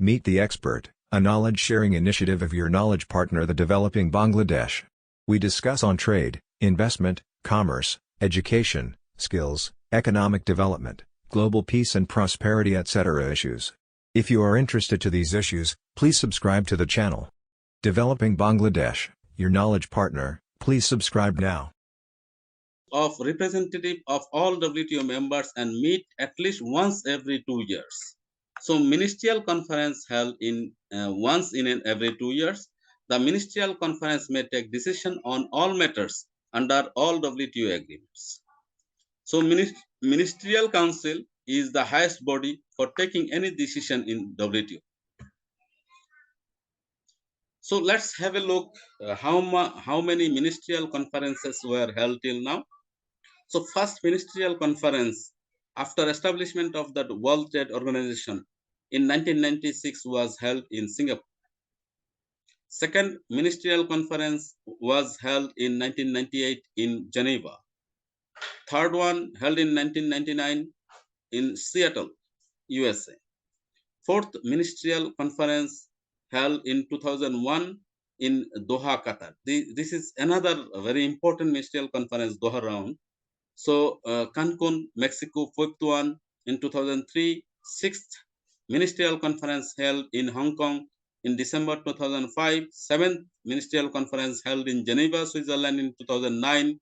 Meet the Expert, a knowledge-sharing initiative of your knowledge partner, the Developing Bangladesh. We discuss on trade, investment, commerce, education, skills, economic development, global peace and prosperity, etc. issues. If you are interested to these issues, please subscribe to the channel. Developing Bangladesh, your knowledge partner, please subscribe now. Of representative of all WTO members and meet at least once every 2 years. So ministerial conference held in once in every 2 years. The ministerial conference may take decision on all matters under all WTO agreements. So ministerial council is the highest body for taking any decision in WTO. So let's have a look how many ministerial conferences were held till now. So first ministerial conference after establishment of the World Trade Organization in 1996 was held in Singapore. Second ministerial conference was held in 1998 in Geneva. Third one held in 1999 in Seattle, USA. Fourth ministerial conference held in 2001 in Doha, Qatar. This is another very important ministerial conference, Doha round. So Cancun, Mexico, fifth one in 2003. Sixth ministerial conference held in Hong Kong in December 2005. Seventh ministerial conference held in Geneva, Switzerland in 2009.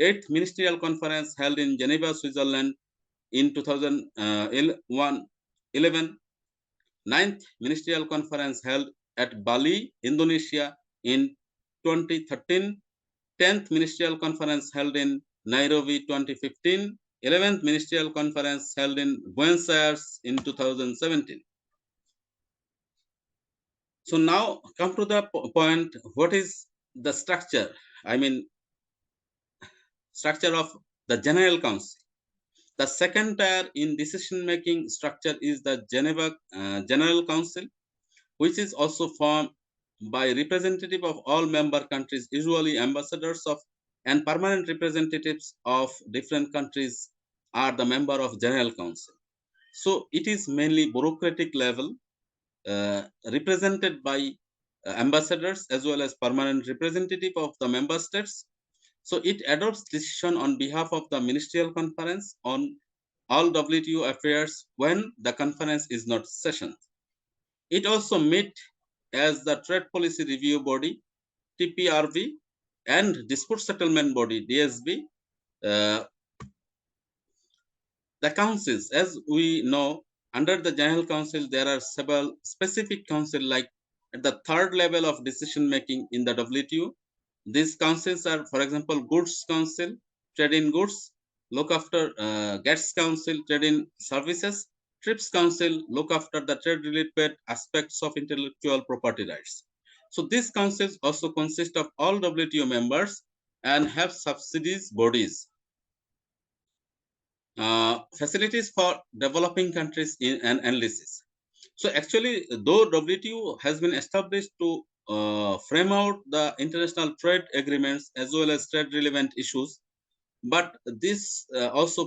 Eighth ministerial conference held in Geneva, Switzerland in 2011. Ninth ministerial conference held at Bali, Indonesia in 2013. 10th ministerial conference held in Nairobi 2015, 11th ministerial conference held in Buenos Aires in 2017. So now come to the point, what is the structure? I mean, structure of the General Council. The second tier in decision-making structure is the Geneva General Council, which is also formed by representative of all member countries, usually ambassadors of and permanent representatives of different countries are the member of General Council. So it is mainly bureaucratic level represented by ambassadors as well as permanent representative of the member states. So it adopts decision on behalf of the ministerial conference on all WTO affairs when the conference is not sessioned. It also meet as the trade policy review body, TPRV, and dispute settlement body, DSB. The councils, as we know, under the General Council, there are several specific councils, like at the third level of decision making in the WTO. These councils are, for example, Goods Council, Trade in Goods, look after GATT Council, Trade in Services, TRIPS Council, look after the trade-related aspects of intellectual property rights. So these councils also consist of all WTO members and have subsidies bodies. Facilities for developing countries in analysis. So actually, though WTO has been established to frame out the international trade agreements as well as trade relevant issues, but this also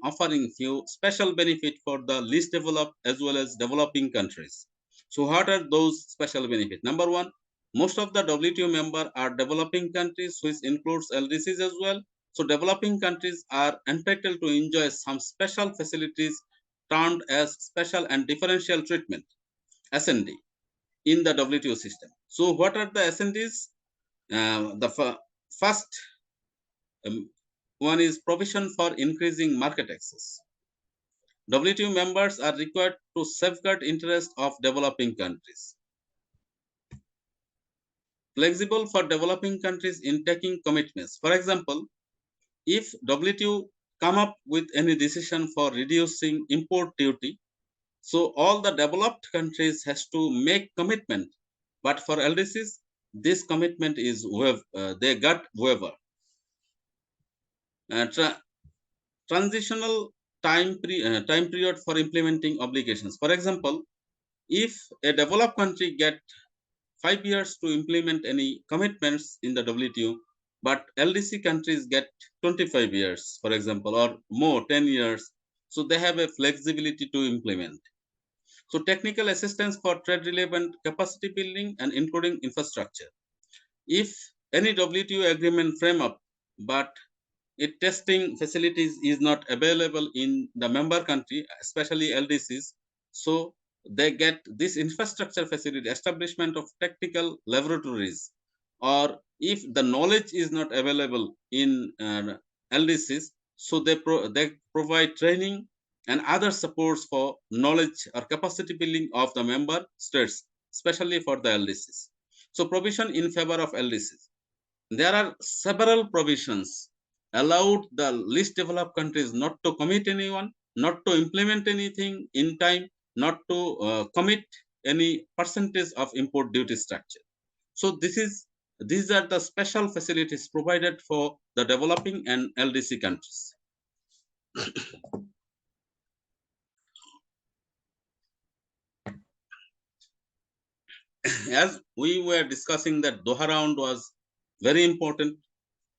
offering few special benefit for the least developed as well as developing countries. So what are those special benefits? Number one, most of the WTO member are developing countries, which includes LDCs as well. So developing countries are entitled to enjoy some special facilities termed as special and differential treatment, S&D, in the WTO system. So what are the S&Ds? The first one is provision for increasing market access. WTO members are required to safeguard interests of developing countries. Flexible for developing countries in taking commitments. For example, if WTO come up with any decision for reducing import duty, so all the developed countries has to make commitment. But for LDCs, this commitment is they got waiver. Transitional time period for implementing obligations. For example, if a developed country get 5 years to implement any commitments in the WTO, but LDC countries get 25 years, for example, or more, 10 years, so they have a flexibility to implement. So technical assistance for trade relevant capacity building and including infrastructure. If any WTO agreement frame up, but it testing facilities is not available in the member country, especially LDCs, so they get this infrastructure facility, establishment of technical laboratories, or if the knowledge is not available in LDCs, so they provide training and other supports for knowledge or capacity building of the member states, especially for the LDCs. So provision in favor of LDCs. There are several provisions allowed the least developed countries not to commit anyone, not to implement anything in time, not to commit any percentage of import duty structure. So these are the special facilities provided for the developing and LDC countries. As we were discussing, that Doha round was very important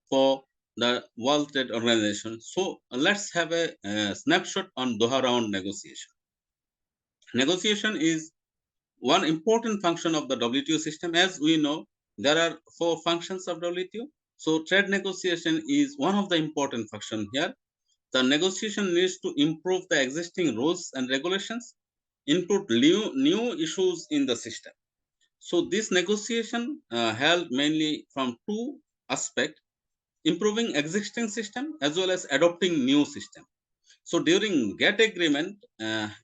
for the World Trade Organization. So let's have a snapshot on Doha round negotiation. Negotiation is one important function of the WTO system. As we know, there are four functions of WTO. So trade negotiation is one of the important function here. The negotiation needs to improve the existing rules and regulations, include new issues in the system. So this negotiation held mainly from two aspects: improving existing system as well as adopting new system. So during GATT agreement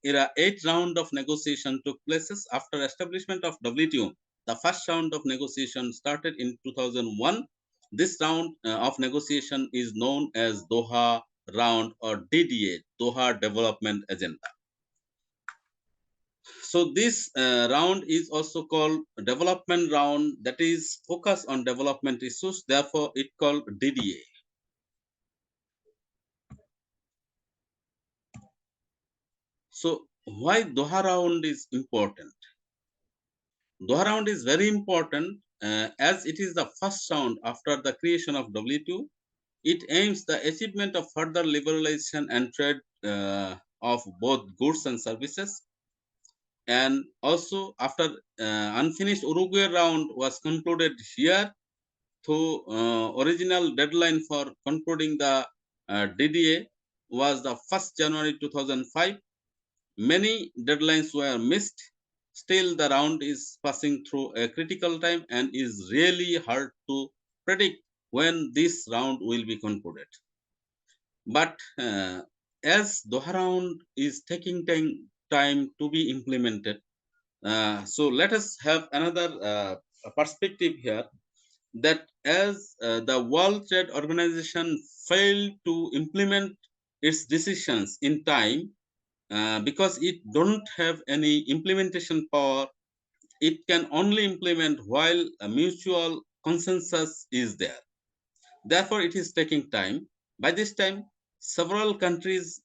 era, 8 round of negotiation took places after establishment of WTO. The first round of negotiation started in 2001. This round of negotiation is known as Doha round, or DDA, Doha Development Agenda. So this round is also called development round, that is focus on development issues. Therefore, it called DDA. So why Doha round is important? Doha round is very important as it is the first round after the creation of WTO. It aims the achievement of further liberalization and trade of both goods and services. And also after unfinished Uruguay round was concluded here, through original deadline for concluding the DDA was the 1st January 2005. Many deadlines were missed. Still, the round is passing through a critical time and is really hard to predict when this round will be concluded. But as Doha round is taking time to be implemented, so let us have another perspective here, that as the World Trade Organization failed to implement its decisions in time, because it don't have any implementation power, it can only implement while a mutual consensus is there. Therefore, it is taking time. By this time, several countries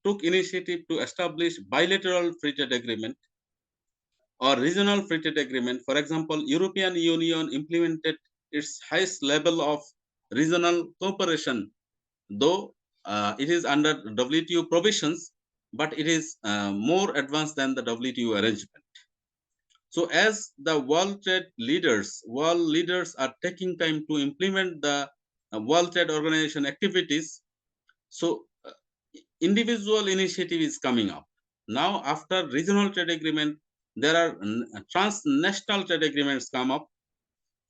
took initiative to establish bilateral free trade agreement or regional free trade agreement. For example, European Union implemented its highest level of regional cooperation, though it is under WTO provisions, but it is more advanced than the WTO arrangement. So as the world leaders are taking time to implement the World Trade Organization activities, so individual initiative is coming up. Now after regional trade agreement, there are transnational trade agreements come up,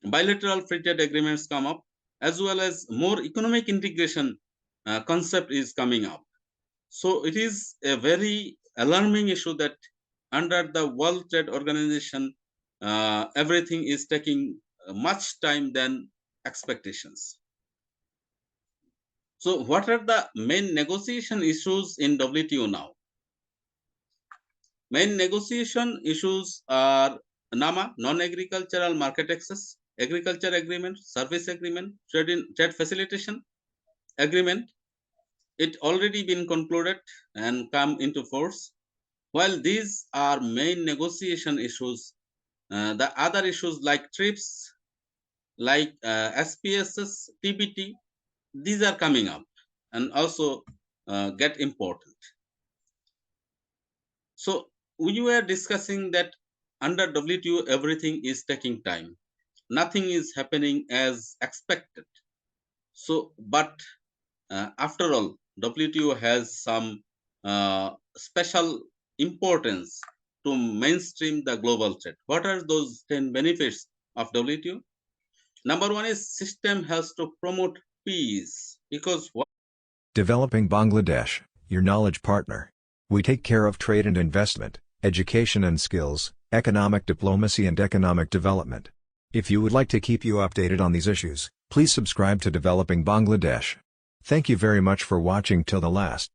bilateral free trade agreements come up, as well as more economic integration concept is coming up. So it is a very alarming issue that under the World Trade Organization, everything is taking much time than expectations. So what are the main negotiation issues in WTO now? Main negotiation issues are NAMA, non-agricultural market access, agriculture agreement, service agreement, trade facilitation agreement. It already been concluded and come into force. While these are main negotiation issues, the other issues like TRIPS, like SPSS, TBT, these are coming up and also get important. So we were discussing that under WTO everything is taking time. Nothing is happening as expected. So, but after all, WTO has some special importance to mainstream the global trade. What are those 10 benefits of WTO? Number one is system has to promote peace because Developing Bangladesh, your knowledge partner. We take care of trade and investment, education and skills, economic diplomacy and economic development. If you would like to keep you updated on these issues, please subscribe to Developing Bangladesh. Thank you very much for watching till the last.